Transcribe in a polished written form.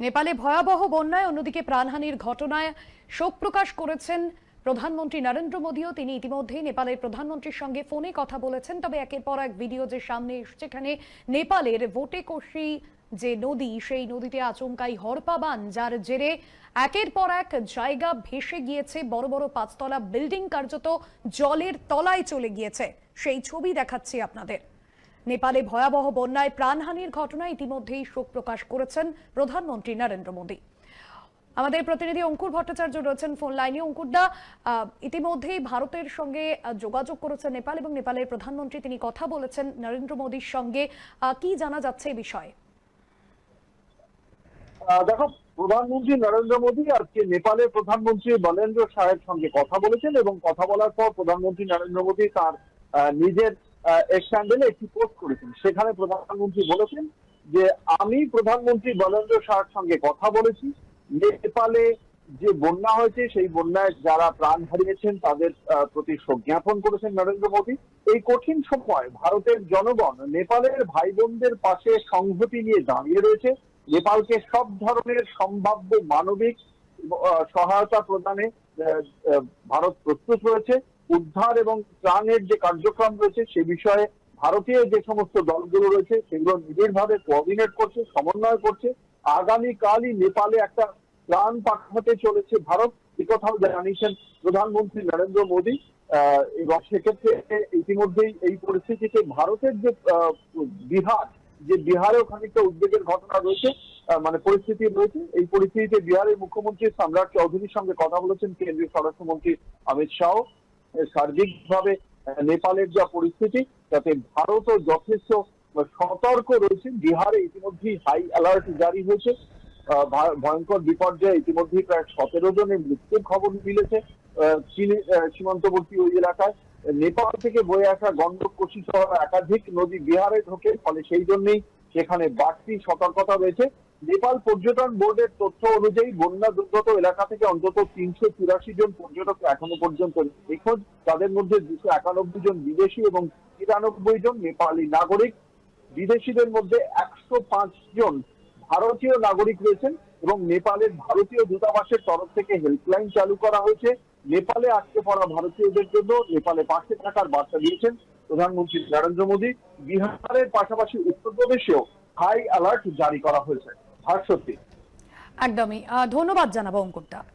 নেপালে ভয়াবহ বন্যায় অন্যদিকে প্রাণহানির ঘটনায় শোক প্রকাশ করেছেন প্রধানমন্ত্রী নরেন্দ্র মোদীও। তিনি ইতিমধ্যেই নেপালের প্রধানমন্ত্রীর সঙ্গে ফোনে কথা বলেছেন। তবে একের পর এক ভিডিও যে সামনে এসেছে, সেখানে নেপালের ভোটেকোশি যে নদী, সেই নদীতে আচমকাই হড়পা বান, যার জেরে একের পর এক জায়গা ভেসে গিয়েছে। বড় বড় পাঁচতলা বিল্ডিং কার্যত জলের তলায় চলে গিয়েছে। সেই ছবি দেখাচ্ছি আপনাদের। নেপালে ভয়াবহ বন্যায় প্রাণহানির ঘটনায় ইতিমধ্যেই শোক প্রকাশ করেছেন প্রধানমন্ত্রী নরেন্দ্র মোদী। আমাদের প্রতিনিধি অঙ্কুর ভট্টাচার্য রয়েছেন ফোন লাইনে। অঙ্কুরদা, ইতিমধ্যেই ভারতের সঙ্গে যোগাযোগ করেছেন নেপাল এবং নেপালের প্রধানমন্ত্রী, তিনি কথা বলেছেন নরেন্দ্র মোদীর সঙ্গে। কি জানা যাচ্ছে এই বিষয়ে? দেখো, প্রধানমন্ত্রী নরেন্দ্র মোদী আজকে নেপালের প্রধানমন্ত্রী বলেন্দ্র শাহের সঙ্গে কথা বলেছেন এবং কথা বলার পর প্রধানমন্ত্রী নরেন্দ্র মোদী তার নিজের এক্স হ্যান্ডেলে একটি পোস্ট করেছেন। সেখানে প্রধানমন্ত্রী বলেছেন যে আমি প্রধানমন্ত্রী বলেন্দ্র শাহের সঙ্গে কথা বলেছি। নেপালে যে বন্যা হয়েছে সেই বন্যায় যারা প্রাণ হারিয়েছেন তাদের প্রতি শোক জ্ঞাপন করেছেন নরেন্দ্র মোদী। এই কঠিন সময় ভারতের জনগণ নেপালের ভাই বোনদের পাশে সংহতি নিয়ে দাঁড়িয়ে রয়েছে। নেপালকে সব ধরনের সম্ভাব্য মানবিক সহায়তা প্রদানে ভারত প্রস্তুত রয়েছে। উদ্ধার এবং ত্রাণের যে কার্যক্রম রয়েছে সে বিষয়ে ভারতীয় যে সমস্ত দলগুলো রয়েছে সেগুলো নিবিড়ভাবে কোঅর্ডিনেট করছে, সমন্বয় করছে। আগামীকালই নেপালে একটা ত্রাণ পাঠাতে চলেছে ভারত, এ কথাও জানিয়েছেন প্রধানমন্ত্রী নরেন্দ্র মোদী। এবং সেক্ষেত্রে ইতিমধ্যেই এই পরিস্থিতিতে ভারতের যে বিহারেও খানিকটা উদ্বেগের ঘটনা রয়েছে, মানে পরিস্থিতি রয়েছে। এই পরিস্থিতিতে বিহারের মুখ্যমন্ত্রী সম্রাট চৌধুরীর সঙ্গে কথা বলেছেন কেন্দ্রীয় স্বরাষ্ট্রমন্ত্রী অমিত শাহ। সার্বিকভাবে নেপালের যা পরিস্থিতি তাতে ভারতও যথেষ্ট সতর্ক রয়েছে। বিহারে ইতিমধ্যেই হাই অ্যালার্ট জারি হয়েছে। ভয়ঙ্কর বিপর্যয়ে ইতিমধ্যেই প্রায় 17 জনের মৃত্যুর খবর মিলেছে চীনের সীমান্তবর্তী ওই এলাকায়। নেপাল থেকে বয়ে আসা গন্ডক, কোশি সহ একাধিক নদী বিহারে ঢোকে, ফলে সেই জন্যই সেখানে বাড়তি সতর্কতা রয়েছে। নেপাল পর্যটন বোর্ডের তথ্য অনুযায়ী বন্যা দুর্গত এলাকা থেকে অন্তত 384 জন পর্যটক এখনো পর্যন্ত নিখোঁজ। তাদের মধ্যে 291 জন বিদেশি এবং 93 জন নেপালি নাগরিক। বিদেশিদের মধ্যে 105 জন ভারতীয় নাগরিক রয়েছেন এবং নেপালের ভারতীয় দূতাবাসের তরফ থেকে হেল্পলাইন চালু করা হয়েছে। নেপালে আটকে পড়া ভারতীয়দের জন্য নেপালে পাশে থাকার বার্তা দিয়েছেন প্রধানমন্ত্রী নরেন্দ্র মোদী। বিহারের পাশাপাশি উত্তরপ্রদেশেও হাই অ্যালার্ট জারি করা হয়েছে। ভাস্বতী, একদমই ধন্যবাদ জানাবো অঙ্কুরদা।